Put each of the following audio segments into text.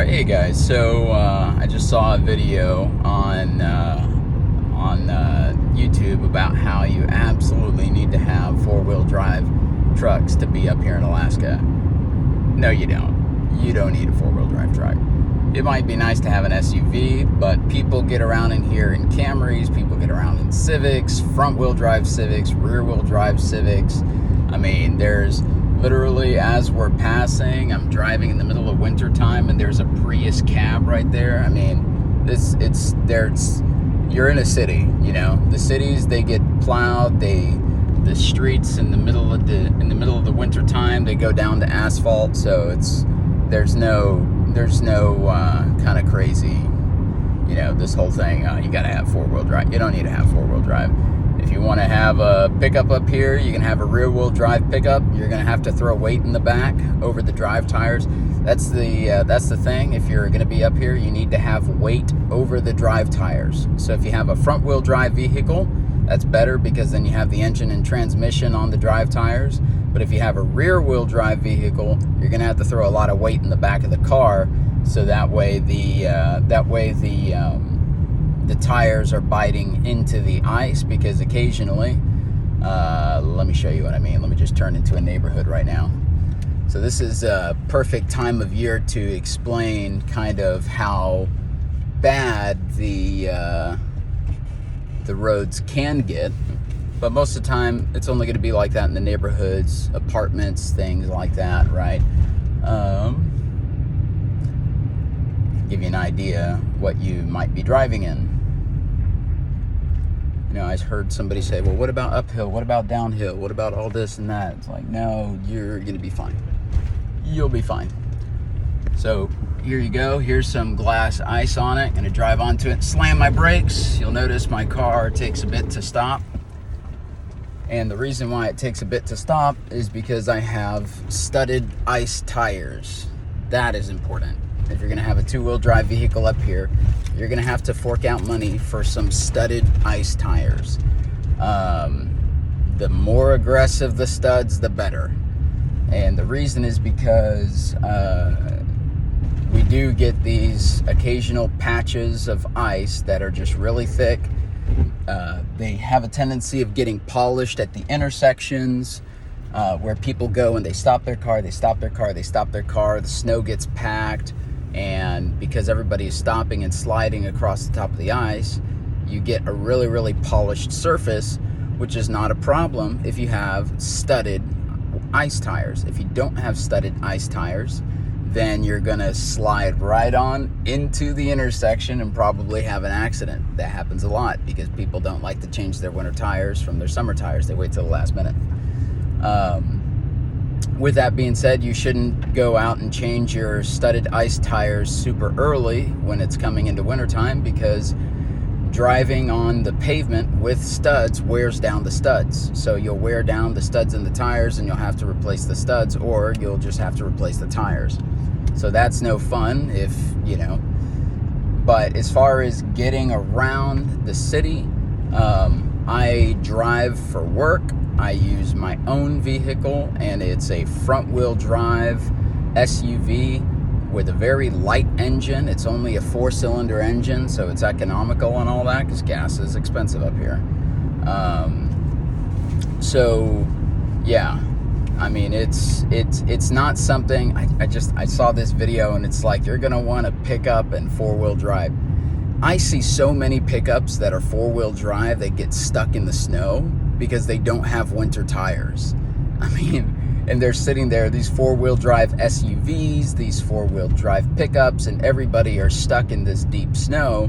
Alright, hey guys, so I just saw a video on YouTube about how you absolutely need to have four-wheel drive trucks to be up here in Alaska. No, you don't. You don't need a four-wheel drive truck. It might be nice to have an SUV, but people get around in here in Camrys, people get around in Civics, front-wheel drive Civics, rear-wheel drive Civics. I mean, there's literally, as we're passing, I'm driving in the middle of winter time and there's a Prius cab right there. I mean, you're in a city, you know. The cities, they get plowed, the streets in the middle of the winter time, they go down to asphalt, so there's no kind of crazy, you know, this whole thing, you gotta have four-wheel drive. You don't need to have four-wheel drive. If you want to have a pickup up here, you can have a rear-wheel drive pickup. You're going to have to throw weight in the back over the drive tires. That's the thing. If you're going to be up here, you need to have weight over the drive tires. So if you have a front-wheel drive vehicle, that's better because then you have the engine and transmission on the drive tires. But if you have a rear-wheel drive vehicle, you're going to have to throw a lot of weight in the back of the car. So that way the tires are biting into the ice, because occasionally, let me show you what I mean. Let me just turn into a neighborhood right now. So this is a perfect time of year to explain kind of how bad the roads can get. But most of the time, it's only going to be like that in the neighborhoods, apartments, things like that, right? Give you an idea what you might be driving in. You know, I heard somebody say, well, what about uphill? What about downhill? What about all this and that? It's like, no, you're going to be fine. You'll be fine. So here you go. Here's some glass ice on it. Going to drive onto it, slam my brakes. You'll notice my car takes a bit to stop. And the reason why it takes a bit to stop is because I have studded ice tires. That is important. If you're going to have a two-wheel drive vehicle up here, you're going to have to fork out money for some studded ice tires. The more aggressive the studs, the better. And the reason is because we do get these occasional patches of ice that are just really thick. They have a tendency of getting polished at the intersections where people go and they stop their car, the snow gets packed. And because everybody is stopping and sliding across the top of the ice, you get a really, really polished surface, which is not a problem if you have studded ice tires. If you don't have studded ice tires, then you're gonna slide right on into the intersection and probably have an accident. That happens a lot because people don't like to change their winter tires from their summer tires. They wait till the last minute. With that being said, you shouldn't go out and change your studded ice tires super early when it's coming into wintertime, because driving on the pavement with studs wears down the studs. So you'll wear down the studs in the tires and you'll have to replace the studs, or you'll just have to replace the tires. So that's no fun if, you know. But as far as getting around the city, I drive for work. I use my own vehicle, and it's a front-wheel drive SUV with a very light engine. It's only a 4-cylinder engine, so it's economical and all that, because gas is expensive up here. So yeah, I mean, it's not something. I saw this video and it's like, you're gonna want to pick up and four-wheel drive. I see so many pickups that are four-wheel drive, they get stuck in the snow because they don't have winter tires. I mean, and they're sitting there, these four-wheel drive SUVs, these four-wheel drive pickups, and everybody are stuck in this deep snow.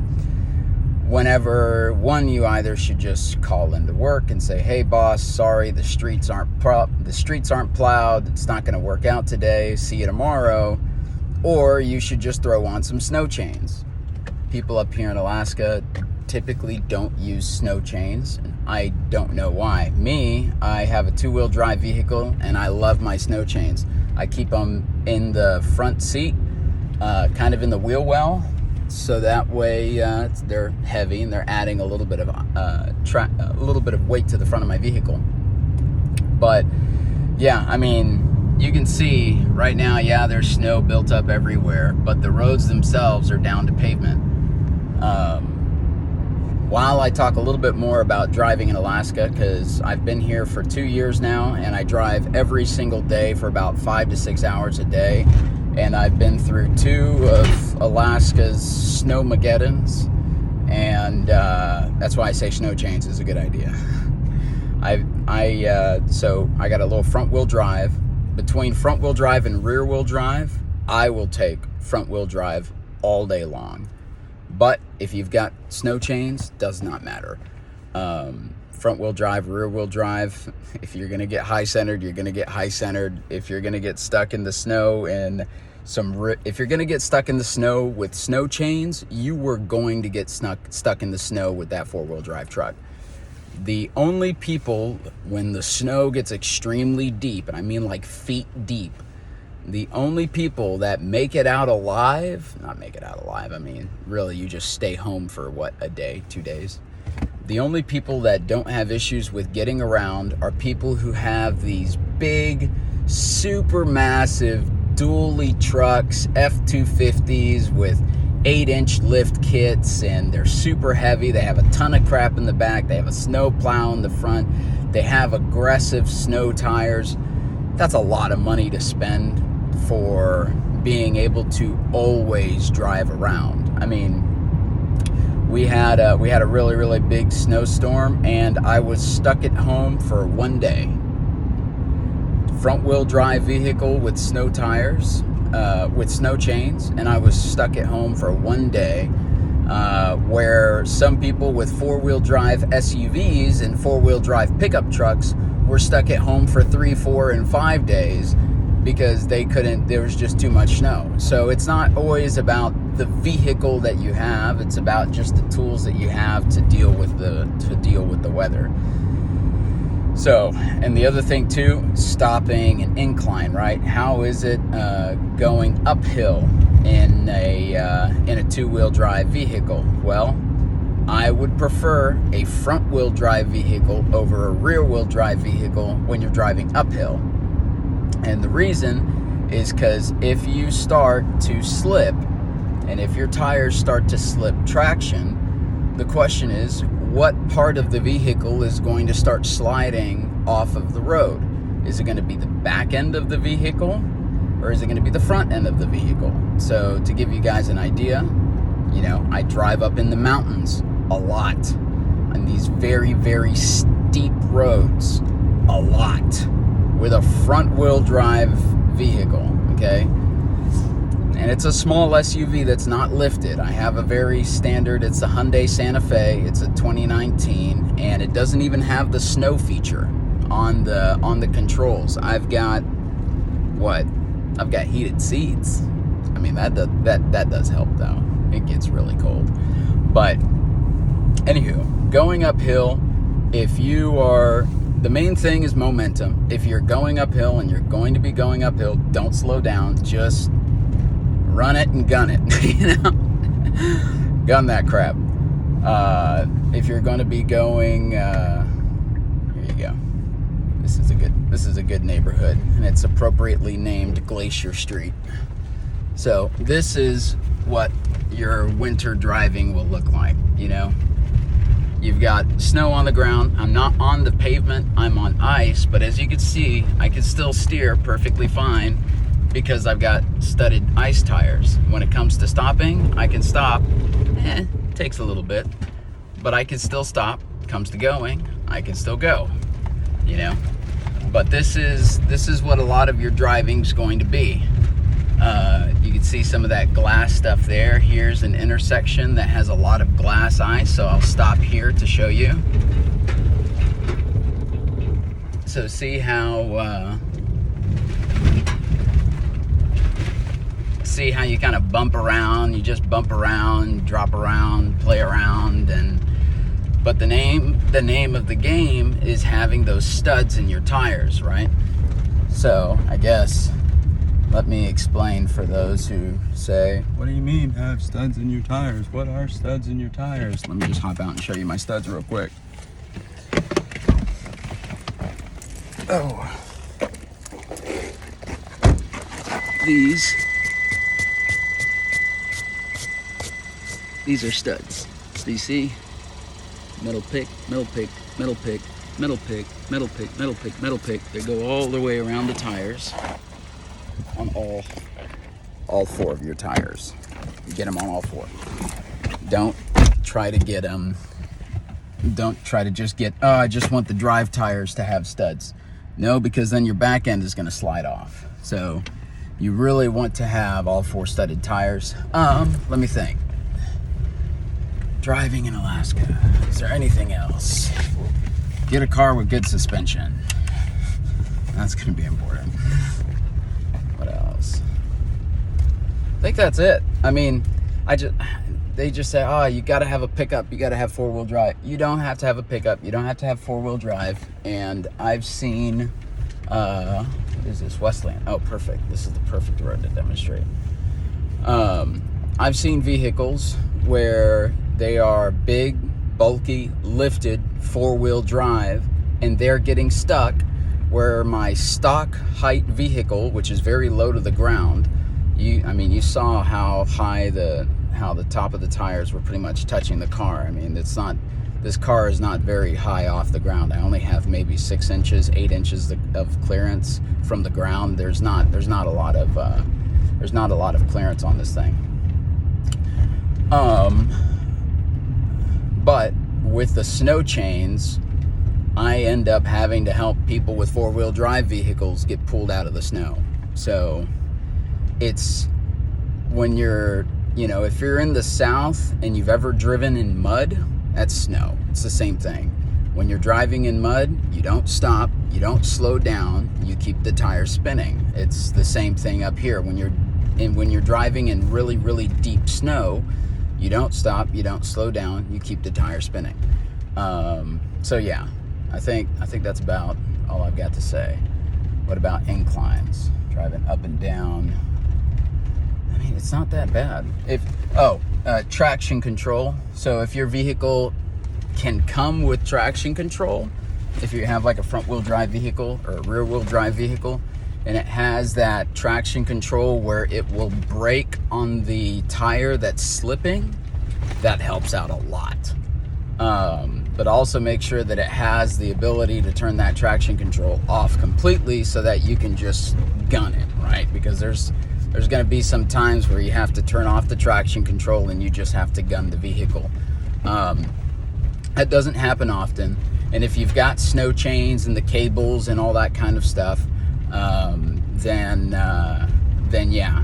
Whenever, you either should just call into work and say, hey boss, sorry, the streets aren't plowed, it's not gonna work out today, see you tomorrow. Or you should just throw on some snow chains. People up here in Alaska typically don't use snow chains. I don't know why. I have a two-wheel drive vehicle and I love my snow chains. I keep them in the front seat, kind of in the wheel well, so that way they're heavy and they're adding a little bit of weight to the front of my vehicle. But yeah, I mean, you can see right now, yeah, there's snow built up everywhere, but the roads themselves are down to pavement. While I talk a little bit more about driving in Alaska, because I've been here for 2 years now, and I drive every single day for about 5 to 6 hours a day, and I've been through 2 of Alaska's snowmageddons, and that's why I say snow chains is a good idea. So I got a little front wheel drive. Between front wheel drive and rear wheel drive, I will take front wheel drive all day long. But if you've got snow chains, does not matter. Front wheel drive, rear wheel drive, if you're gonna get high centered, you're gonna get high centered. If you're gonna get stuck in the snow and if you're gonna get stuck in the snow with snow chains, you were going to get stuck in the snow with that 4-wheel drive truck. The only people, when the snow gets extremely deep, and I mean like feet deep, the only people that make it out alive, not make it out alive, I mean, really, you just stay home for what, a day, 2 days? The only people that don't have issues with getting around are people who have these big, super massive dually trucks, F-250s with 8-inch lift kits, and they're super heavy. They have a ton of crap in the back. They have a snow plow in the front. They have aggressive snow tires. That's a lot of money to spend for being able to always drive around. I mean, we had a really, really big snowstorm, and I was stuck at home for 1 day. Front wheel drive vehicle with snow tires, with snow chains, and I was stuck at home for 1 day, where some people with 4-wheel drive SUVs and 4-wheel drive pickup trucks were stuck at home for 3, 4, and 5 days because there was just too much snow. So it's not always about the vehicle that you have, it's about just the tools that you have to deal with the weather. So, and the other thing too, stopping an incline, right? How is it going uphill in a 2-wheel drive vehicle? Well, I would prefer a front wheel drive vehicle over a rear wheel drive vehicle when you're driving uphill. And the reason is because if you start to slip, and if your tires start to slip traction, the question is, what part of the vehicle is going to start sliding off of the road? Is it going to be the back end of the vehicle, or is it going to be the front end of the vehicle? So to give you guys an idea, you know, I drive up in the mountains a lot on these very, very steep roads, a lot, with a front wheel drive vehicle, okay? And it's a small SUV that's not lifted. I have a very standard, it's a Hyundai Santa Fe, it's a 2019, and it doesn't even have the snow feature on the controls. I've got heated seats. I mean, that does help though. It gets really cold. But anywho, going uphill, the main thing is momentum. If you're going uphill and you're going to be going uphill, don't slow down, just run it and gun it, you know? Gun that crap. If you're going to be going, here you go. This is a good neighborhood, and it's appropriately named Glacier Street. So this is what your winter driving will look like, you know? You've got snow on the ground. I'm not on the pavement, I'm on ice, but as you can see, I can still steer perfectly fine because I've got studded ice tires. When it comes to stopping, I can stop. Takes a little bit, but I can still stop. Comes to going, I can still go, you know? But this is what a lot of your driving's going to be. You can see some of that glass stuff there. Here's an intersection that has a lot of glass ice, so I'll stop here to show you. So see how you kind of bump around. You just bump around, drop around, play around, but the name of the game is having those studs in your tires, right? So I guess let me explain for those who say, what do you mean have studs in your tires? What are studs in your tires? Let me just hop out and show you my studs real quick. Oh. these are studs. Do you see? Metal pick, metal pick, metal pick, metal pick, metal pick, metal pick, metal pick. They go all the way around the tires on all four of your tires. You get them on all four. Don't try to get them. Don't try to just get, oh, I just want the drive tires to have studs. No, because then your back end is going to slide off. So you really want to have all four studded tires. Let me think. Driving in Alaska. Is there anything else? Get a car with good suspension. That's going to be important. What else? I think that's it. I mean, they just say, oh, you got to have a pickup. You got to have four-wheel drive. You don't have to have a pickup. You don't have to have four-wheel drive. And I've seen, what is this? Westland. Oh, perfect. This is the perfect road to demonstrate. I've seen vehicles where they are big, bulky, lifted, four-wheel drive, and they're getting stuck where my stock height vehicle, which is very low to the ground, you saw how high the top of the tires were pretty much touching the car. I mean, this car is not very high off the ground. I only have maybe 6 inches, 8 inches of clearance from the ground. There's not a lot of clearance on this thing. But with the snow chains, I end up having to help people with four-wheel drive vehicles get pulled out of the snow. So it's when you're, if you're in the South and you've ever driven in mud, that's snow. It's the same thing. When you're driving in mud, you don't stop, you don't slow down, you keep the tires spinning. It's the same thing up here. When you're driving in really, really deep snow, you don't stop, you don't slow down, you keep the tire spinning. So yeah, I think that's about all I've got to say. What about inclines? Driving up and down. I mean, it's not that bad. Traction control. So if your vehicle can come with traction control, if you have like a front wheel drive vehicle or a rear wheel drive vehicle, and it has that traction control where it will brake on the tire that's slipping, that helps out a lot. But also make sure that it has the ability to turn that traction control off completely so that you can just gun it, right? Because there's going to be some times where you have to turn off the traction control and you just have to gun the vehicle. That doesn't happen often. And if you've got snow chains and the cables and all that kind of stuff, then yeah,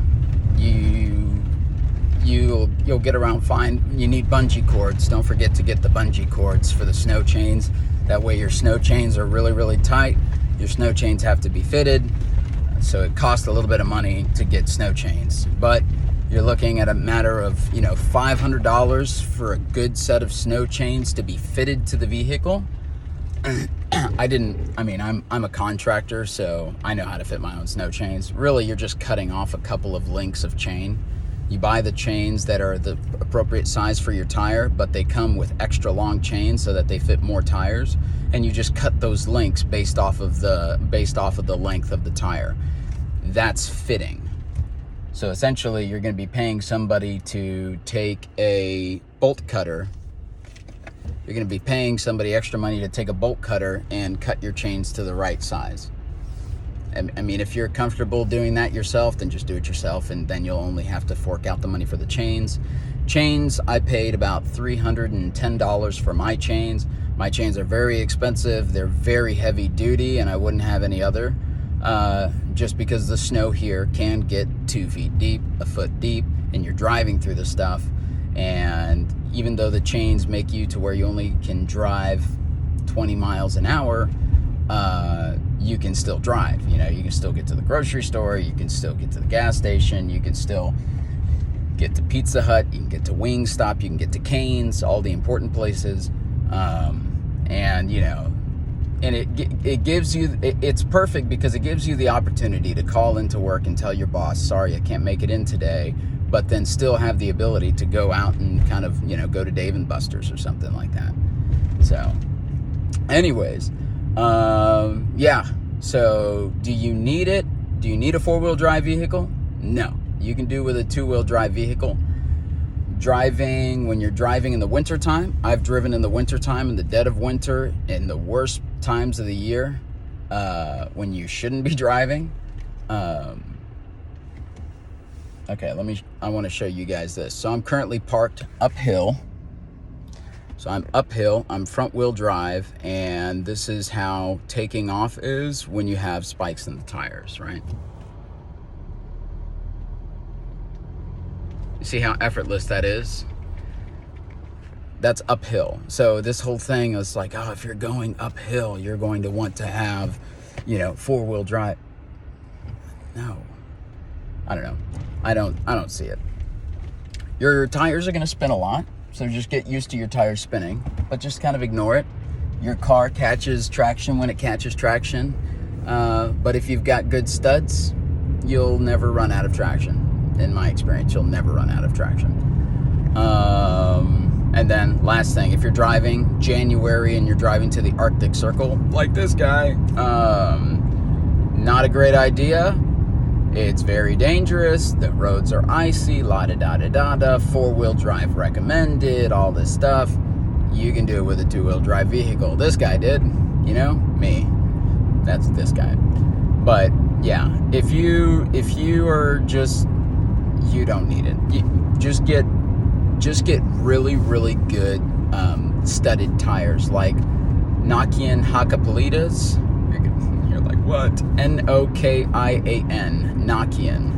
you'll get around fine. You need bungee cords. Don't forget to get the bungee cords for the snow chains. That way your snow chains are really, really tight. Your snow chains have to be fitted, so it costs a little bit of money to get snow chains. But you're looking at a matter of, $500 for a good set of snow chains to be fitted to the vehicle. I'm a contractor, so I know how to fit my own snow chains. Really, you're just cutting off a couple of links of chain. You buy the chains that are the appropriate size for your tire, but they come with extra long chains so that they fit more tires, and you just cut those links based off of the length of the tire. That's fitting. So essentially, you're going to be paying somebody to take a bolt cutter. You're going to be paying somebody extra money to take a bolt cutter and cut your chains to the right size. I mean, if you're comfortable doing that yourself, then just do it yourself, and then you'll only have to fork out the money for the chains. Chains, I paid about $310 for my chains. My chains are very expensive. They're very heavy duty, and I wouldn't have any other. Just because the snow here can get 2 feet deep, a foot deep, and you're driving through the stuff. And even though the chains make you to where you only can drive 20 miles an hour, you can still drive. You can still get to the grocery store, you can still get to the gas station, you can still get to Pizza Hut, you can get to Wingstop, you can get to Cane's, all the important places. And it gives you, it's perfect because it gives you the opportunity to call into work and tell your boss, sorry, I can't make it in today, but then still have the ability to go out and kind of, go to Dave & Buster's or something like that. So anyways, yeah. So do you need it? Do you need a four-wheel drive vehicle? No. You can do with a two-wheel drive vehicle. When you're driving in the wintertime, I've driven in the wintertime, in the dead of winter, in the worst times of the year, when you shouldn't be driving. Okay, I want to show you guys this. So I'm currently parked uphill. So I'm uphill, I'm front wheel drive, and this is how taking off is when you have spikes in the tires, right? You see how effortless that is? That's uphill. So this whole thing is like, oh, if you're going uphill, you're going to want to have, four-wheel drive. No. I don't know. I don't see it. Your tires are going to spin a lot, so just get used to your tires spinning, but just kind of ignore it. Your car catches traction when it catches traction, but if you've got good studs, you'll never run out of traction. In my experience, you'll never run out of traction. And then last thing, if you're driving January and you're driving to the Arctic Circle, like this guy, not a great idea. It's very dangerous. The roads are icy, la-da-da-da-da-da, four-wheel drive recommended, all this stuff. You can do it with a two-wheel drive vehicle. This guy did, me. That's this guy. But yeah, if you are just, you don't need it. Just get really, really good studded tires, like Nokian Hakkapeliitas. You're like, what? Nokian, Nokian.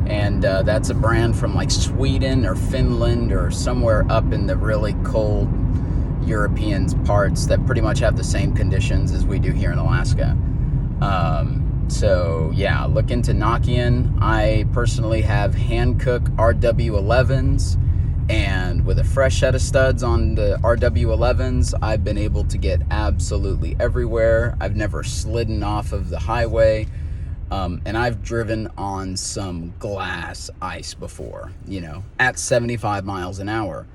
And that's a brand from like Sweden or Finland or somewhere up in the really cold European parts that pretty much have the same conditions as we do here in Alaska. So yeah, look into Nokian. I personally have Hankook RW11s, and with a fresh set of studs on the RW11s, I've been able to get absolutely everywhere. I've never slidden off of the highway, and I've driven on some glass ice before, at 75 miles an hour,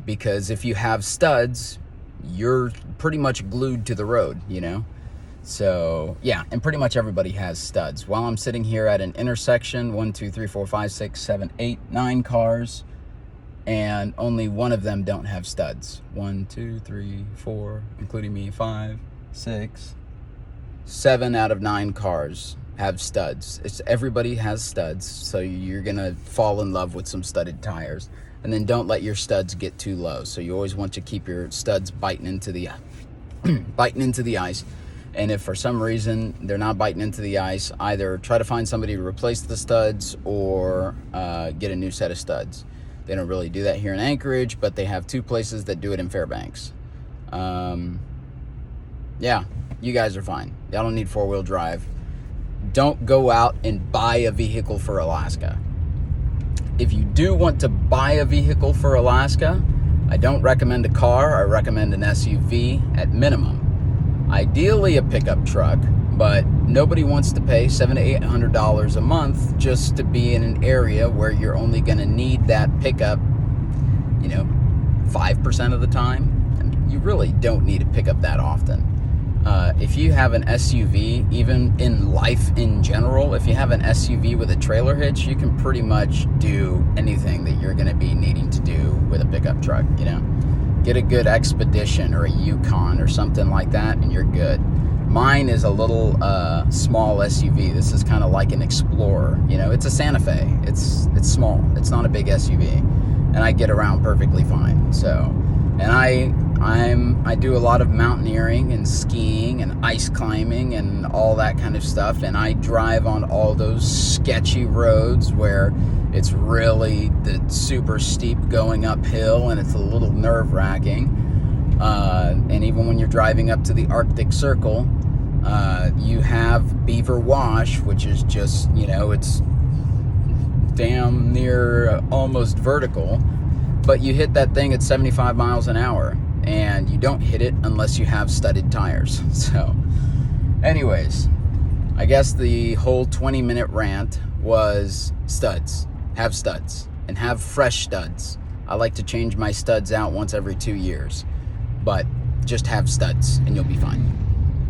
because if you have studs, you're pretty much glued to the road, So yeah, and pretty much everybody has studs. While I'm sitting here at an intersection, 1, 2, 3, 4, 5, 6, 7, 8, 9 cars, and only one of them don't have studs. 1, 2, 3, 4, including me, 5, 6, 7 out of 9 cars have studs. Everybody has studs, so you're gonna fall in love with some studded tires. And then don't let your studs get too low. So you always want to keep your studs biting into the ice. And if for some reason they're not biting into the ice, either try to find somebody to replace the studs or get a new set of studs. They don't really do that here in Anchorage, but they have 2 places that do it in Fairbanks. Yeah, you guys are fine. Y'all don't need four-wheel drive. Don't go out and buy a vehicle for Alaska. If you do want to buy a vehicle for Alaska, I don't recommend a car. I recommend an SUV at minimum. Ideally a pickup truck, but nobody wants to pay $700 to $800 a month just to be in an area where you're only going to need that pickup, 5% of the time. You really don't need a pickup that often. If you have an SUV, even in life in general, if you have an SUV with a trailer hitch, you can pretty much do anything that you're going to be needing to do with a pickup truck, Get a good Expedition or a Yukon or something like that, and you're good. Mine is a little small SUV. This is kind of like an Explorer. It's a Santa Fe. It's small. It's not a big SUV, and I get around perfectly fine. So, and I do a lot of mountaineering and skiing and ice climbing and all that kind of stuff, and I drive on all those sketchy roads where it's really the super steep going uphill and it's a little nerve-wracking. And even when you're driving up to the Arctic Circle, you have Beaver Wash, which is just, it's damn near almost vertical, but you hit that thing at 75 miles an hour, and you don't hit it unless you have studded tires. So anyways, I guess the whole 20-minute rant was studs. Have studs, and have fresh studs. I like to change my studs out once every 2 years, but just have studs and you'll be fine.